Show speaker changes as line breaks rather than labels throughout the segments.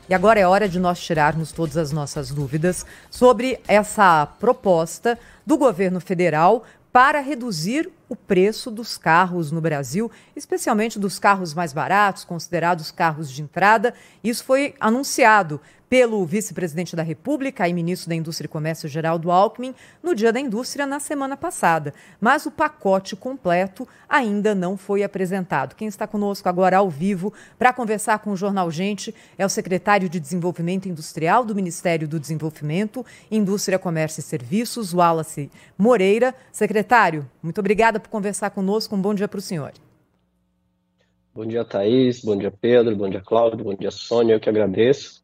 E agora é hora de nós tirarmos todas as nossas dúvidas sobre essa proposta do governo federal para reduzir o preço dos carros no Brasil, especialmente dos carros mais baratos, considerados carros de entrada. Isso foi anunciado pelo vice-presidente da República e ministro da Indústria e Comércio, Geraldo Alckmin, no Dia da Indústria na semana passada. Mas o pacote completo ainda não foi apresentado. Quem está conosco agora ao vivo para conversar com o Jornal Gente é o secretário de Desenvolvimento Industrial do Ministério do Desenvolvimento, Indústria, Comércio e Serviços, Wallace Moreira. Secretário, muito obrigada por conversar conosco. Um bom dia para o senhor.
Bom dia, Thaís. Bom dia, Pedro. Bom dia, Cláudio. Bom dia, Sônia. Eu que agradeço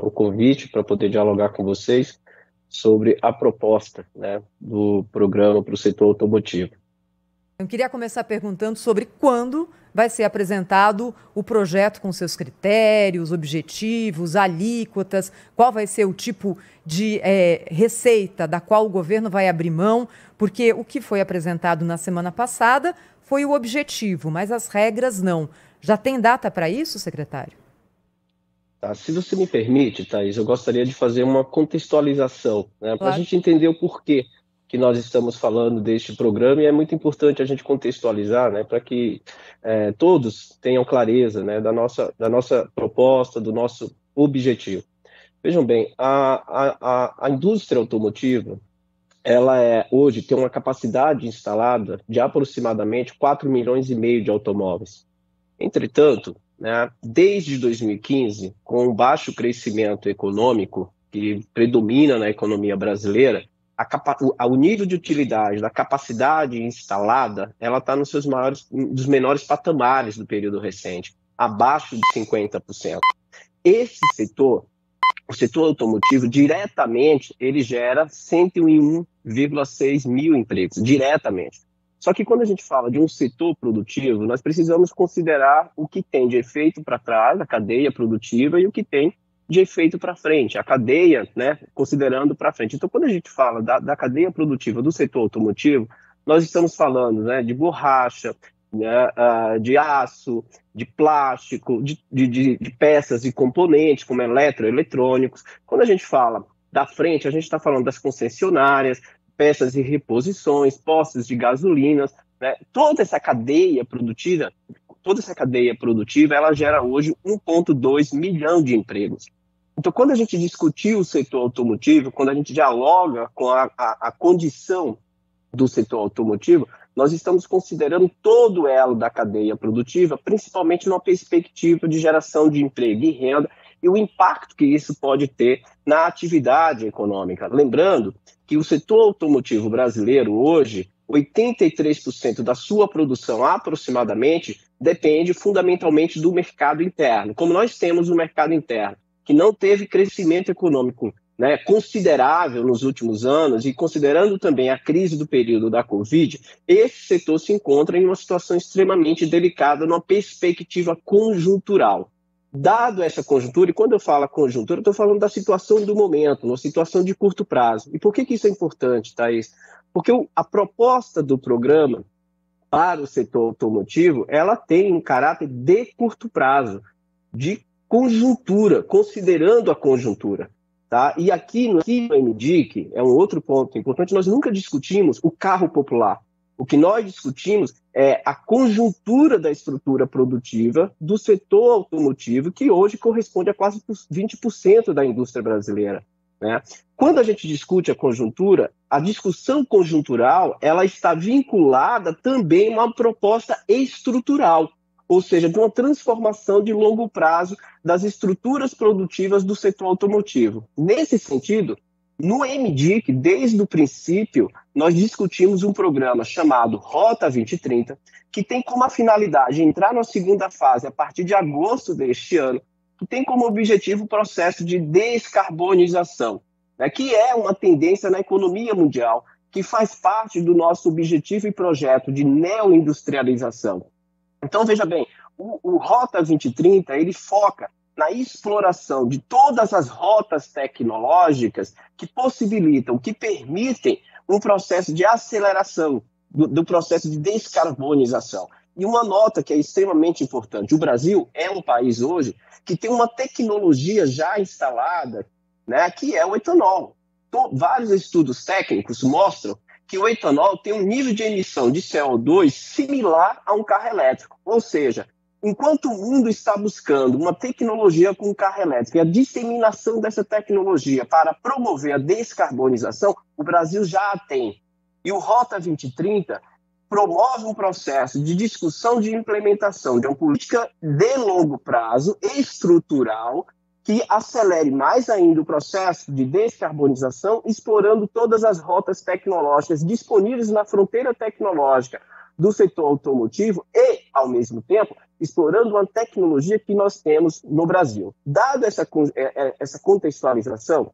o convite para poder dialogar com vocês sobre a proposta, né, do programa para o setor automotivo.
Eu queria começar perguntando sobre quando vai ser apresentado o projeto com seus critérios, objetivos, alíquotas, qual vai ser o tipo de receita da qual o governo vai abrir mão, porque o que foi apresentado na semana passada foi o objetivo, mas as regras não. Já tem data para isso, secretário?
Tá, se você me permite, Thaís, eu gostaria de fazer uma contextualização, né, para a gente entender o porquê que nós estamos falando deste programa, e é muito importante a gente contextualizar, né, para que todos tenham clareza, né, da nossa proposta, do nosso objetivo. Vejam bem, a indústria automotiva, ela hoje tem uma capacidade instalada de aproximadamente 4,5 milhões de automóveis. Entretanto, né, desde 2015, com o baixo crescimento econômico que predomina na economia brasileira, o nível de utilidade da capacidade instalada, ela está dos menores patamares do período recente, abaixo de 50%. Esse setor, o setor automotivo, diretamente, ele gera 101,6 mil empregos, diretamente. Só que quando a gente fala de um setor produtivo, nós precisamos considerar o que tem de efeito para trás, a cadeia produtiva, e o que tem de efeito para frente, a cadeia, né, considerando para frente. Então, quando a gente fala da cadeia produtiva do setor automotivo, nós estamos falando, né, de borracha, né, de aço, de plástico, de peças e componentes, como eletrônicos. Quando a gente fala da frente, a gente está falando das concessionárias, peças e reposições, postos de gasolinas, né? Toda essa cadeia produtiva, ela gera hoje 1,2 milhão de empregos. Então, quando a gente discutir o setor automotivo, quando a gente dialoga com a condição do setor automotivo, nós estamos considerando todo o elo da cadeia produtiva, principalmente numa perspectiva de geração de emprego e renda e o impacto que isso pode ter na atividade econômica. Lembrando que o setor automotivo brasileiro hoje, 83% da sua produção aproximadamente depende fundamentalmente do mercado interno. Como nós temos um mercado interno que não teve crescimento econômico, né, considerável nos últimos anos, e considerando também a crise do período da Covid, esse setor se encontra em uma situação extremamente delicada numa perspectiva conjuntural. Dado essa conjuntura, e quando eu falo conjuntura, eu estou falando da situação do momento, uma situação de curto prazo. E por que isso é importante, Thaís? Porque a proposta do programa para o setor automotivo, ela tem um caráter de curto prazo, de conjuntura, considerando a conjuntura. Tá? E aqui no MDIC, é um outro ponto importante, nós nunca discutimos o carro popular. O que nós discutimos é a conjuntura da estrutura produtiva do setor automotivo, que hoje corresponde a quase 20% da indústria brasileira, né? Quando a gente discute a conjuntura, a discussão conjuntural ela está vinculada também a uma proposta estrutural, ou seja, de uma transformação de longo prazo das estruturas produtivas do setor automotivo. Nesse sentido, no MDIC, desde o princípio, nós discutimos um programa chamado Rota 2030, que tem como finalidade entrar na segunda fase a partir de agosto deste ano, que tem como objetivo o processo de descarbonização, né, que é uma tendência na economia mundial, que faz parte do nosso objetivo e projeto de neoindustrialização. Então, veja bem, o Rota 2030, ele foca na exploração de todas as rotas tecnológicas que possibilitam, que permitem um processo de aceleração do processo de descarbonização. E uma nota que é extremamente importante: o Brasil é um país hoje que tem uma tecnologia já instalada, né, que é o etanol. Vários estudos técnicos mostram que o etanol tem um nível de emissão de CO2 similar a um carro elétrico. Ou seja, enquanto o mundo está buscando uma tecnologia com carro elétrico e a disseminação dessa tecnologia para promover a descarbonização, o Brasil já a tem. E o Rota 2030 promove um processo de discussão de implementação de uma política de longo prazo, estrutural, que acelere mais ainda o processo de descarbonização, explorando todas as rotas tecnológicas disponíveis na fronteira tecnológica do setor automotivo e, ao mesmo tempo, explorando uma tecnologia que nós temos no Brasil. Dado essa contextualização,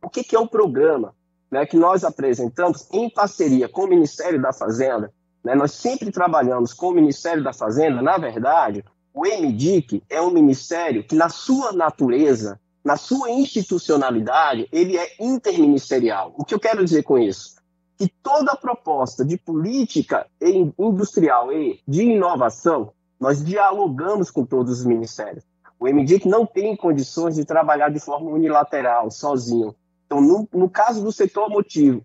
o que é o programa, né, que nós apresentamos em parceria com o Ministério da Fazenda? Né, nós sempre trabalhamos com o Ministério da Fazenda. Na verdade, o MDIC é um ministério que, na sua natureza, na sua institucionalidade, ele é interministerial. O que eu quero dizer com isso? Que toda proposta de política industrial e de inovação, nós dialogamos com todos os ministérios. O MDIC não tem condições de trabalhar de forma unilateral, sozinho. Então, no caso do setor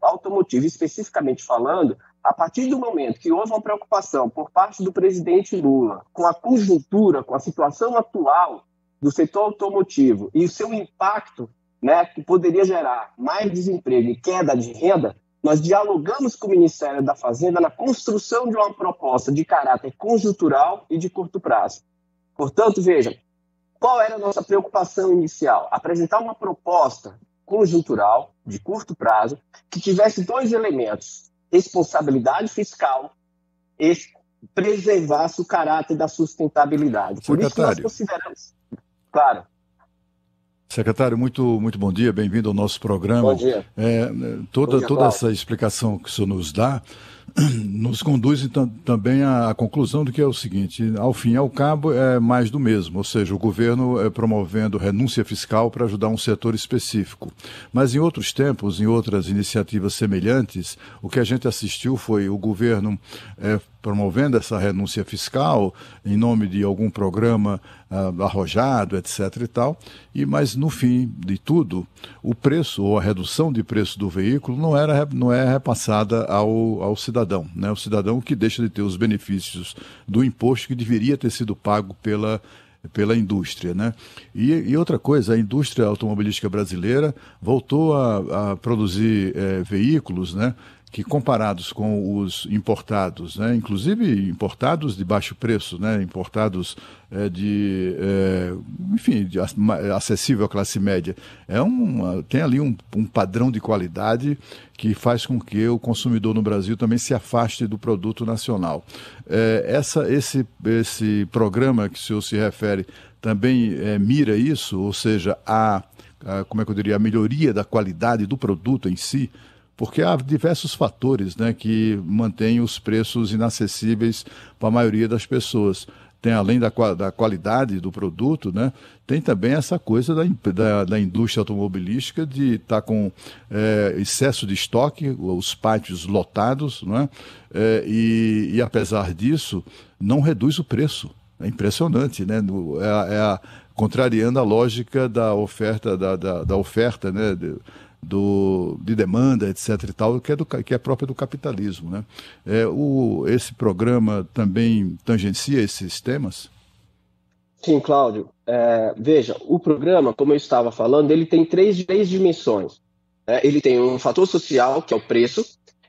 automotivo, especificamente falando, a partir do momento que houve uma preocupação por parte do presidente Lula com a conjuntura, com a situação atual do setor automotivo e o seu impacto, né, que poderia gerar mais desemprego e queda de renda, nós dialogamos com o Ministério da Fazenda na construção de uma proposta de caráter conjuntural e de curto prazo. Portanto, vejam, qual era a nossa preocupação inicial? Apresentar uma proposta conjuntural, de curto prazo, que tivesse dois elementos: responsabilidade fiscal e preservasse o caráter da sustentabilidade. Por isso que nós consideramos... Claro.
Secretário, muito bom dia, bem-vindo ao nosso programa.
Bom dia.
Toda essa explicação que o senhor nos dá nos conduz então, também à conclusão de que é o seguinte: ao fim e ao cabo é mais do mesmo, ou seja, o governo promovendo renúncia fiscal para ajudar um setor específico. Mas em outros tempos, em outras iniciativas semelhantes, o que a gente assistiu foi o governo promovendo essa renúncia fiscal em nome de algum programa arrojado, etc. e tal, mas no fim de tudo, o preço ou a redução de preço do veículo não é repassada ao cidadão, né? O cidadão que deixa de ter os benefícios do imposto que deveria ter sido pago pela indústria, né? E outra coisa, a indústria automobilística brasileira voltou a produzir veículos, né, que comparados com os importados, né, inclusive importados de baixo preço, né, importados acessível à classe média, tem ali um padrão de qualidade que faz com que o consumidor no Brasil também se afaste do produto nacional. Esse programa que o senhor se refere também mira isso, ou seja, a melhoria da qualidade do produto em si, porque há diversos fatores, né, que mantêm os preços inacessíveis para a maioria das pessoas. Tem, além da qualidade do produto, né, tem também essa coisa da indústria automobilística de estar com excesso de estoque, os pátios lotados, né, e apesar disso, não reduz o preço. É impressionante, né? Contrariando a lógica da oferta, da oferta, né, de demanda, etc. e tal, que é própria do capitalismo, né? Esse programa também tangencia esses temas?
Sim, Cláudio. Veja, o programa, como eu estava falando, ele tem três dimensões. Ele tem um fator social, que é o preço,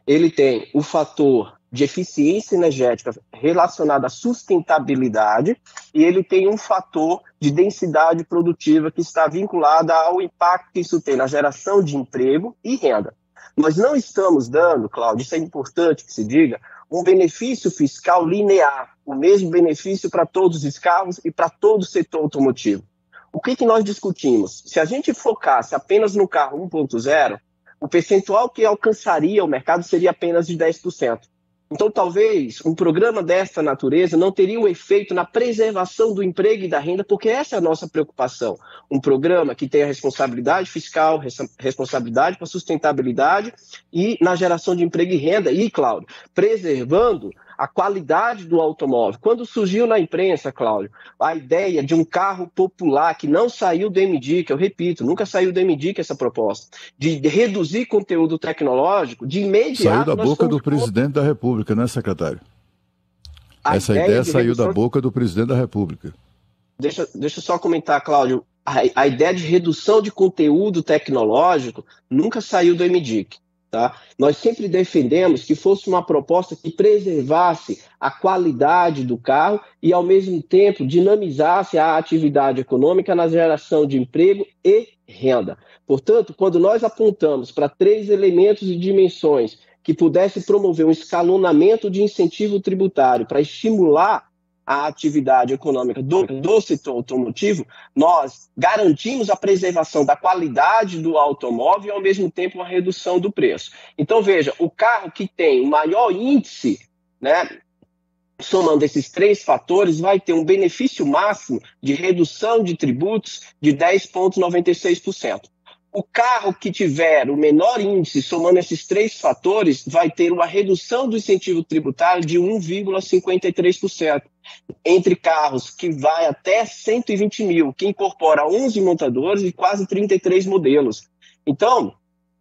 ele tem o fator de eficiência energética relacionado à sustentabilidade, e ele tem um fator de densidade produtiva que está vinculado ao impacto que isso tem na geração de emprego e renda. Nós não estamos dando, Cláudio, isso é importante que se diga, um benefício fiscal linear, o mesmo benefício para todos os carros e para todo o setor automotivo. O que nós discutimos? Se a gente focasse apenas no carro 1.0, o percentual que alcançaria o mercado seria apenas de 10%. Então, talvez um programa dessa natureza não teria um efeito na preservação do emprego e da renda, porque essa é a nossa preocupação. Um programa que tenha responsabilidade fiscal, responsabilidade para sustentabilidade e na geração de emprego e renda, e, Cláudio, preservando a qualidade do automóvel. Quando surgiu na imprensa, Cláudio, a ideia de um carro popular que não saiu do MDIC, eu repito, nunca saiu do MDIC essa proposta, de reduzir conteúdo tecnológico, de imediato...
Saiu da boca do presidente da República, né, secretário? Essa ideia saiu da boca do presidente da República.
Deixa eu só comentar, Cláudio. A ideia de redução de conteúdo tecnológico nunca saiu do MDIC. Tá? Nós sempre defendemos que fosse uma proposta que preservasse a qualidade do carro e, ao mesmo tempo, dinamizasse a atividade econômica na geração de emprego e renda. Portanto, quando nós apontamos para 3 elementos e dimensões que pudesse promover um escalonamento de incentivo tributário para estimular a atividade econômica do setor automotivo, nós garantimos a preservação da qualidade do automóvel e, ao mesmo tempo, uma redução do preço. Então, veja, o carro que tem o maior índice, né, somando esses 3 fatores, vai ter um benefício máximo de redução de tributos de 10,96%. O carro que tiver o menor índice, somando esses 3 fatores, vai ter uma redução do incentivo tributário de 1,53%. Entre carros que vai até 120 mil, que incorpora 11 montadores e quase 33 modelos. Então,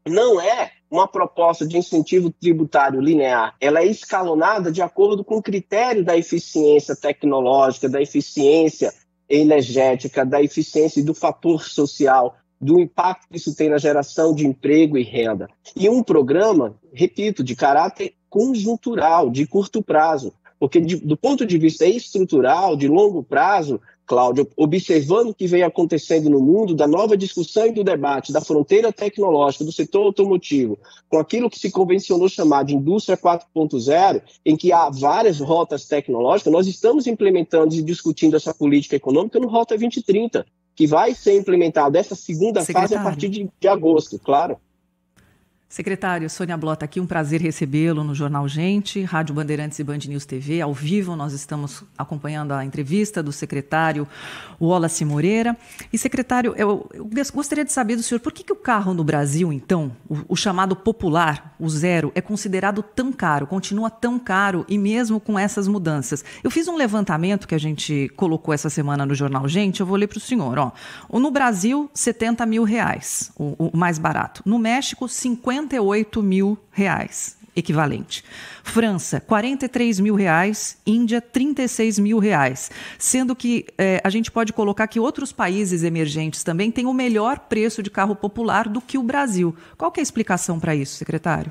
não é uma proposta de incentivo tributário linear, ela é escalonada de acordo com o critério da eficiência tecnológica, da eficiência energética, da eficiência e do fator social, do impacto que isso tem na geração de emprego e renda. E um programa, repito, de caráter conjuntural, de curto prazo, porque do ponto de vista estrutural, de longo prazo, Cláudio, observando o que vem acontecendo no mundo, da nova discussão e do debate da fronteira tecnológica do setor automotivo, com aquilo que se convencionou chamar de indústria 4.0, em que há várias rotas tecnológicas, nós estamos implementando e discutindo essa política econômica no Rota 2030, que vai ser implementada essa segunda fase a partir de agosto, claro.
Secretário, Sônia Blota aqui, um prazer recebê-lo no Jornal Gente, Rádio Bandeirantes e Band News TV, ao vivo. Nós estamos acompanhando a entrevista do secretário Wallace Moreira. E, secretário, eu gostaria de saber do senhor, por que o carro no Brasil, então, o chamado popular, o zero, é considerado tão caro, continua tão caro, e mesmo com essas mudanças? Eu fiz um levantamento que a gente colocou essa semana no Jornal Gente, eu vou ler para o senhor. No Brasil, R$70 mil, o mais barato. No México, R$58 mil equivalente. França, R$43 mil, Índia, R$36 mil, sendo que a gente pode colocar que outros países emergentes também têm o melhor preço de carro popular do que o Brasil. Qual que é a explicação para isso, secretário?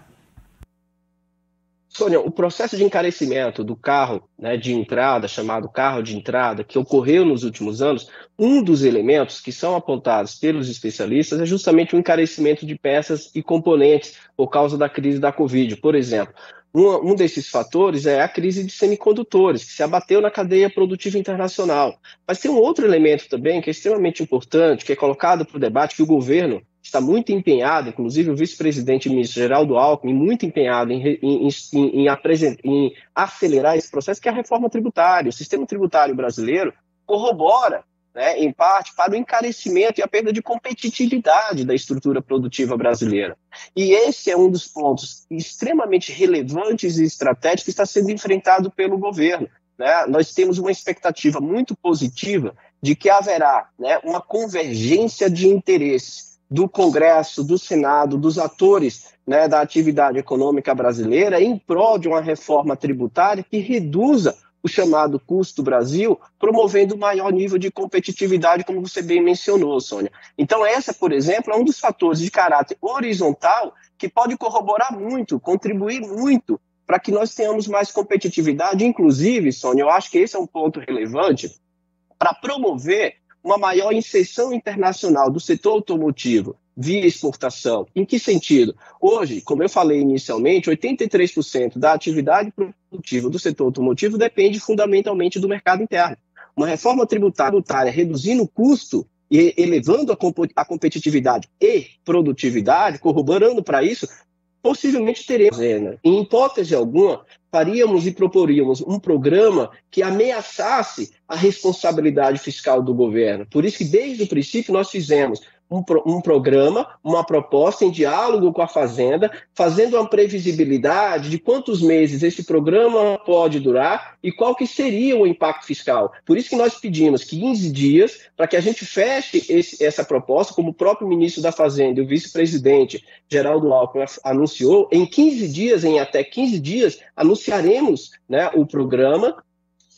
Sônia, o processo de encarecimento do carro, né, de entrada, chamado carro de entrada, que ocorreu nos últimos anos, um dos elementos que são apontados pelos especialistas é justamente o encarecimento de peças e componentes por causa da crise da Covid. Por exemplo, um desses fatores é a crise de semicondutores, que se abateu na cadeia produtiva internacional. Mas tem um outro elemento também que é extremamente importante, que é colocado para o debate, que o governo está muito empenhado, inclusive o vice-presidente ministro Geraldo Alckmin, muito empenhado em acelerar esse processo, que é a reforma tributária. O sistema tributário brasileiro corrobora, né, em parte, para o encarecimento e a perda de competitividade da estrutura produtiva brasileira. E esse é um dos pontos extremamente relevantes e estratégicos que está sendo enfrentado pelo governo. Né? Nós temos uma expectativa muito positiva de que haverá, né, uma convergência de interesses do Congresso, do Senado, dos atores, né, da atividade econômica brasileira em prol de uma reforma tributária que reduza o chamado custo Brasil, promovendo maior nível de competitividade, como você bem mencionou, Sônia. Então, essa, por exemplo, é um dos fatores de caráter horizontal que pode corroborar muito, contribuir muito para que nós tenhamos mais competitividade. Inclusive, Sônia, eu acho que esse é um ponto relevante para promover uma maior inserção internacional do setor automotivo via exportação. Em que sentido? Hoje, como eu falei inicialmente, 83% da atividade produtiva do setor automotivo depende fundamentalmente do mercado interno. Uma reforma tributária reduzindo o custo e elevando a competitividade e produtividade, corroborando para isso, possivelmente teremos, em hipótese alguma, faríamos e proporíamos um programa que ameaçasse a responsabilidade fiscal do governo. Por isso que, desde o princípio, nós fizemos um programa, uma proposta em diálogo com a Fazenda, fazendo uma previsibilidade de quantos meses esse programa pode durar e qual que seria o impacto fiscal. Por isso que nós pedimos 15 dias para que a gente feche essa proposta, como o próprio ministro da Fazenda e o vice-presidente Geraldo Alckmin anunciou. Em 15 dias, em até 15 dias, anunciaremos, né, o programa,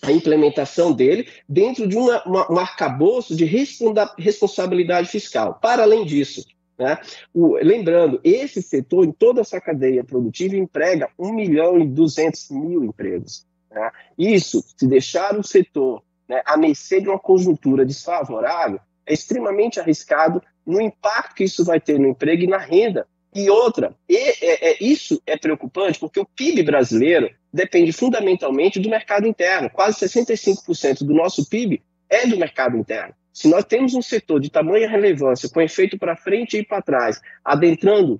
a implementação dele, dentro de um arcabouço de responsabilidade fiscal. Para além disso, né, lembrando, esse setor, em toda essa cadeia produtiva, emprega 1.200.000 empregos. Né? Isso, se deixar o setor, né, à mercê de uma conjuntura desfavorável, é extremamente arriscado no impacto que isso vai ter no emprego e na renda. E outra, isso é preocupante porque o PIB brasileiro depende fundamentalmente do mercado interno. Quase 65% do nosso PIB é do mercado interno. Se nós temos um setor de tamanha relevância, com efeito para frente e para trás, adentrando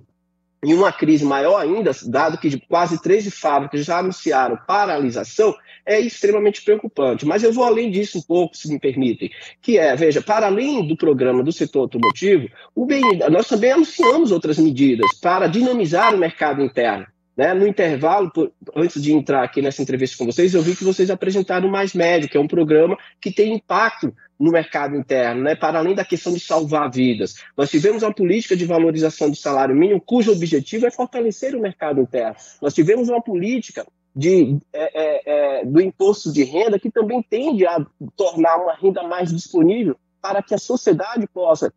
em uma crise maior ainda, dado que quase 13 fábricas já anunciaram paralisação, é extremamente preocupante. Mas eu vou além disso um pouco, se me permitem, que veja, para além do programa do setor automotivo, nós também anunciamos outras medidas para dinamizar o mercado interno. Né? No intervalo, antes de entrar aqui nessa entrevista com vocês, eu vi que vocês apresentaram o Mais Médio, que é um programa que tem impacto no mercado interno, né? Para além da questão de salvar vidas. Nós tivemos uma política de valorização do salário mínimo, cujo objetivo é fortalecer o mercado interno. Nós tivemos uma política do imposto de renda, que também tende a tornar uma renda mais disponível para que a sociedade possa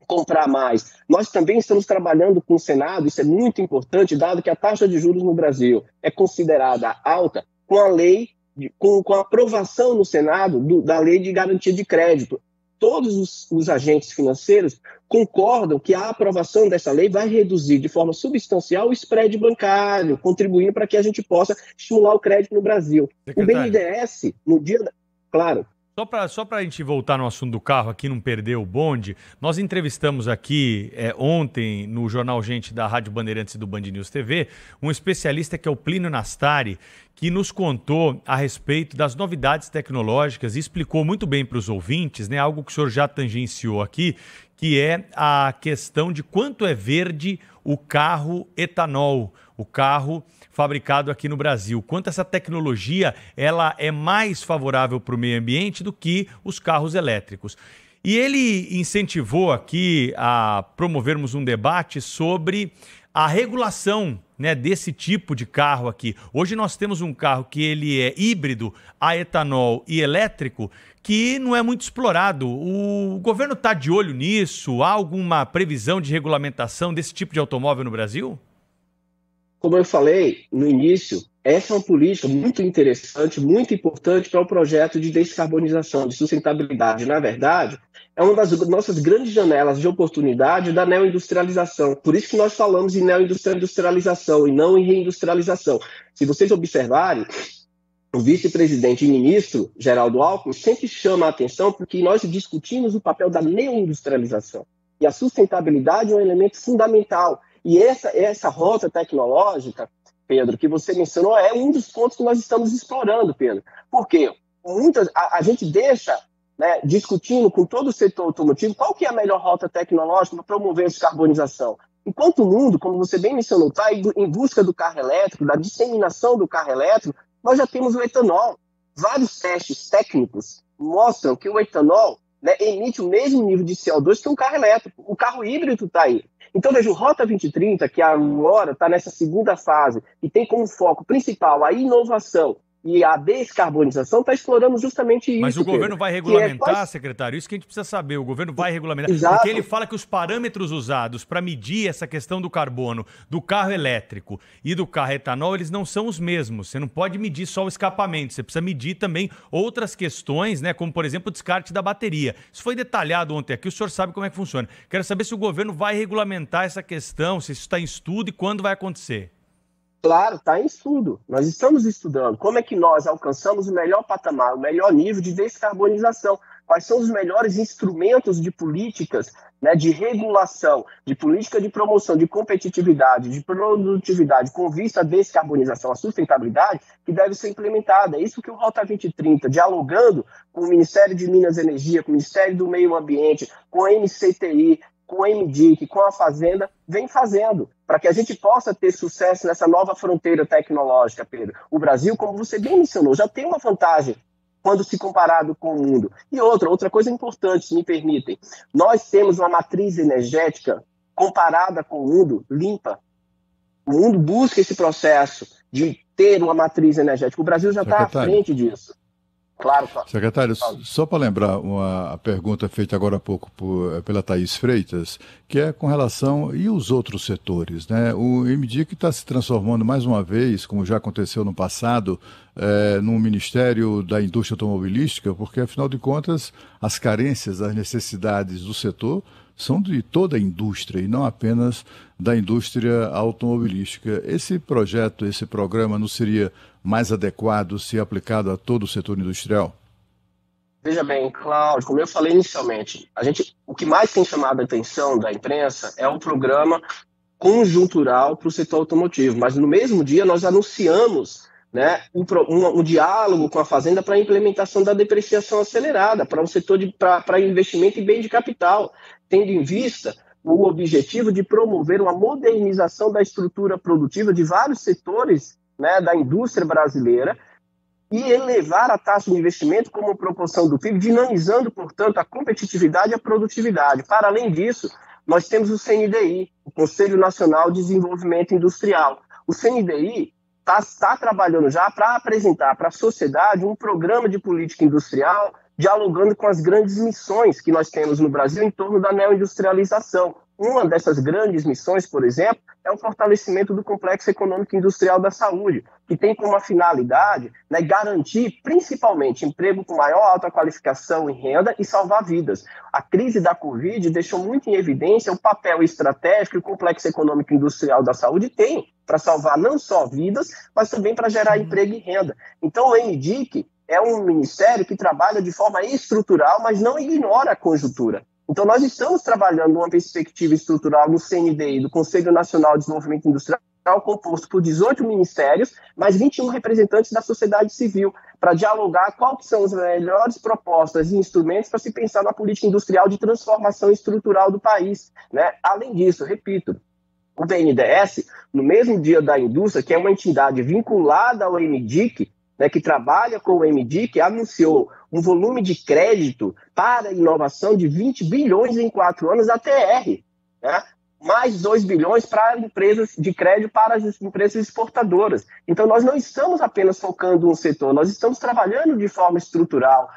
comprar mais. Nós também estamos trabalhando com o Senado, isso é muito importante, dado que a taxa de juros no Brasil é considerada alta, com a lei, com a aprovação no Senado da lei de garantia de crédito. Todos os agentes financeiros concordam que a aprovação dessa lei vai reduzir de forma substancial o spread bancário, contribuindo para que a gente possa estimular o crédito no Brasil. Secretário. O BNDES, no dia... Claro.
Só para a gente voltar no assunto do carro aqui, não perder o bonde, nós entrevistamos aqui ontem no Jornal Gente da Rádio Bandeirantes e do Band News TV um especialista que é o Plínio Nastari, que nos contou a respeito das novidades tecnológicas e explicou muito bem para os ouvintes, né, algo que o senhor já tangenciou aqui, que é a questão de quanto é verde o carro etanol, o carro fabricado aqui no Brasil. Quanto essa tecnologia ela é mais favorável para o meio ambiente do que os carros elétricos. E ele incentivou aqui a promovermos um debate sobre a regulação, né, desse tipo de carro aqui. Hoje nós temos um carro que ele é híbrido a etanol e elétrico, que não é muito explorado. O governo está de olho nisso? Há alguma previsão de regulamentação desse tipo de automóvel no Brasil?
Como eu falei no início, essa é uma política muito interessante, muito importante para o projeto de descarbonização, de sustentabilidade. Na verdade, é uma das nossas grandes janelas de oportunidade da neoindustrialização. Por isso que nós falamos em neoindustrialização e não em reindustrialização. Se vocês observarem, o vice-presidente e ministro Geraldo Alckmin sempre chama a atenção porque nós discutimos o papel da neoindustrialização. E a sustentabilidade é um elemento fundamental. E essa rota tecnológica, Pedro, que você mencionou, é um dos pontos que nós estamos explorando, Pedro. Por quê? A gente deixa, né, discutindo com todo o setor automotivo qual que é a melhor rota tecnológica para promover a descarbonização. Enquanto o mundo, como você bem mencionou, está em busca do carro elétrico, da disseminação do carro elétrico, nós já temos o etanol. Vários testes técnicos mostram que o etanol, né, emite o mesmo nível de CO2 que um carro elétrico. O carro híbrido está aí. Então, veja, o Rota 2030, que agora está nessa segunda fase e tem como foco principal a inovação e a descarbonização, está explorando justamente isso.
Mas o governo vai regulamentar, secretário? Isso que a gente precisa saber. O governo vai regulamentar.
Exato.
Porque ele fala que os parâmetros usados para medir essa questão do carbono do carro elétrico e do carro etanol, eles não são os mesmos. Você não pode medir só o escapamento. Você precisa medir também outras questões, né, como, por exemplo, o descarte da bateria. Isso foi detalhado ontem aqui. O senhor sabe como é que funciona. Quero saber se o governo vai regulamentar essa questão, se isso está em estudo e quando vai acontecer.
Claro, está em estudo. Nós estamos estudando como é que nós alcançamos o melhor patamar, o melhor nível de descarbonização. quais são os melhores instrumentos de políticas, né, de regulação, de política de promoção, de competitividade, de produtividade, com vista à descarbonização, à sustentabilidade, que deve ser implementada. É isso que o Rota 2030, dialogando com o Ministério de Minas e Energia, com o Ministério do Meio Ambiente, com a MCTI, com a MDIC, com a Fazenda, vem fazendo, para que a gente possa ter sucesso nessa nova fronteira tecnológica, Pedro. O Brasil, como você bem mencionou, já tem uma vantagem quando se comparado com o mundo. E outra coisa importante, se me permitem, nós temos uma matriz energética comparada com o mundo limpa. O mundo busca esse processo de ter uma matriz energética. O Brasil já está à frente disso. Claro.
Secretário, só para lembrar a pergunta feita agora há pouco pela Thaís Freitas, que é com relação e os outros setores, né? O MDIC está se transformando mais uma vez, como já aconteceu no passado, no Ministério da Indústria Automobilística, porque afinal de contas as carências, as necessidades do setor são de toda a indústria e não apenas da indústria automobilística. Esse projeto, esse programa não seria mais adequado se aplicado a todo o setor industrial?
Veja bem, Cláudio, como eu falei inicialmente, o que mais tem chamado a atenção da imprensa é um programa conjuntural para o setor automotivo, mas no mesmo dia nós anunciamos, né, um diálogo com a Fazenda para a implementação da depreciação acelerada, para um setor para investimento em bem de capital, tendo em vista o objetivo de promover uma modernização da estrutura produtiva de vários setores, né, da indústria brasileira e elevar a taxa de investimento como proporção do PIB, dinamizando, portanto, a competitividade e a produtividade. Para além disso, nós temos o CNDI, o Conselho Nacional de Desenvolvimento Industrial. O CNDI está trabalhando já para apresentar para a sociedade um programa de política industrial dialogando com as grandes missões que nós temos no Brasil em torno da neoindustrialização. Uma dessas grandes missões, por exemplo, é o fortalecimento do complexo econômico e industrial da saúde, que tem como finalidade, né, garantir principalmente emprego com maior alta qualificação e renda e salvar vidas. A crise da Covid deixou muito em evidência o papel estratégico que o complexo econômico e industrial da saúde tem para salvar não só vidas, mas também para gerar emprego e renda. Então o MDIC é um ministério que trabalha de forma estrutural, mas não ignora a conjuntura. Então, nós estamos trabalhando uma perspectiva estrutural no CNDI, do Conselho Nacional de Desenvolvimento Industrial, composto por 18 ministérios, mais 21 representantes da sociedade civil, para dialogar quais são as melhores propostas e instrumentos para se pensar na política industrial de transformação estrutural do país, né? Além disso, repito, o BNDES, no mesmo dia da indústria, que é uma entidade vinculada ao MDIC, né, que trabalha com o MDIC, anunciou um volume de crédito para a inovação de 20 bilhões em 4 anos da TR, né? Mais 2 bilhões para empresas de crédito para as empresas exportadoras. Então, nós não estamos apenas focando um setor, nós estamos trabalhando de forma estrutural,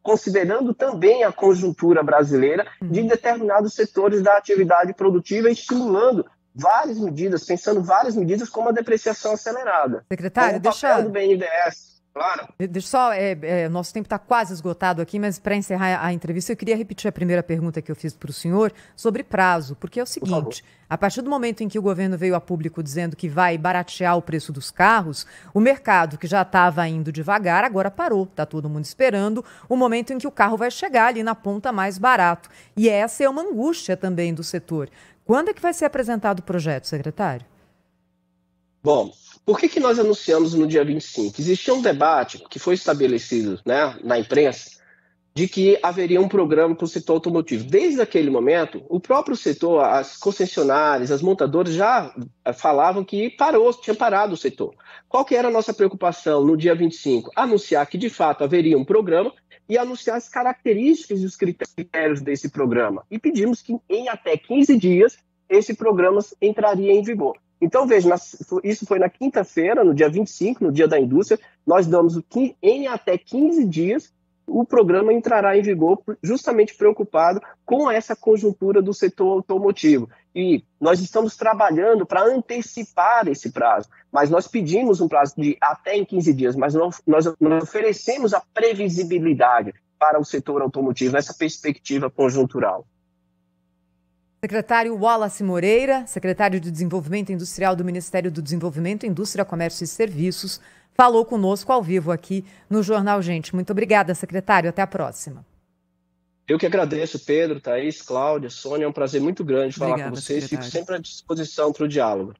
considerando também a conjuntura brasileira de determinados setores da atividade produtiva e estimulando várias medidas, pensando várias medidas como a depreciação acelerada.
Secretário,
deixa do BNDES. Claro.
Deixa só, nosso tempo está quase esgotado aqui, mas para encerrar a entrevista, eu queria repetir a primeira pergunta que eu fiz para o senhor sobre prazo, porque é o seguinte, a partir do momento em que o governo veio a público dizendo que vai baratear o preço dos carros, o mercado, que já estava indo devagar, agora parou, está todo mundo esperando o momento em que o carro vai chegar ali na ponta mais barato. E essa é uma angústia também do setor. Quando é que vai ser apresentado o projeto, secretário?
Bom, por que nós anunciamos no dia 25? Existia um debate que foi estabelecido, né, na imprensa de que haveria um programa para o setor automotivo. Desde aquele momento, o próprio setor, as concessionárias, as montadoras já falavam que tinha parado o setor. Qual que era a nossa preocupação no dia 25? Anunciar que, de fato, haveria um programa e anunciar as características e os critérios desse programa. E pedimos que, em até 15 dias, esse programa entraria em vigor. Então, veja, isso foi na quinta-feira, no dia 25, no dia da indústria, nós damos em até 15 dias, o programa entrará em vigor, justamente preocupado com essa conjuntura do setor automotivo. E nós estamos trabalhando para antecipar esse prazo, mas nós pedimos um prazo de até em 15 dias, mas nós oferecemos a previsibilidade para o setor automotivo, nessa perspectiva conjuntural.
Secretário Wallace Moreira, secretário de Desenvolvimento Industrial do Ministério do Desenvolvimento, Indústria, Comércio e Serviços, falou conosco ao vivo aqui no Jornal Gente. Muito obrigada, secretário. Até a próxima.
Eu que agradeço, Pedro, Thaís, Cláudia, Sônia, é um prazer muito grande falar com vocês.
Secretário.
Fico sempre à disposição para o diálogo.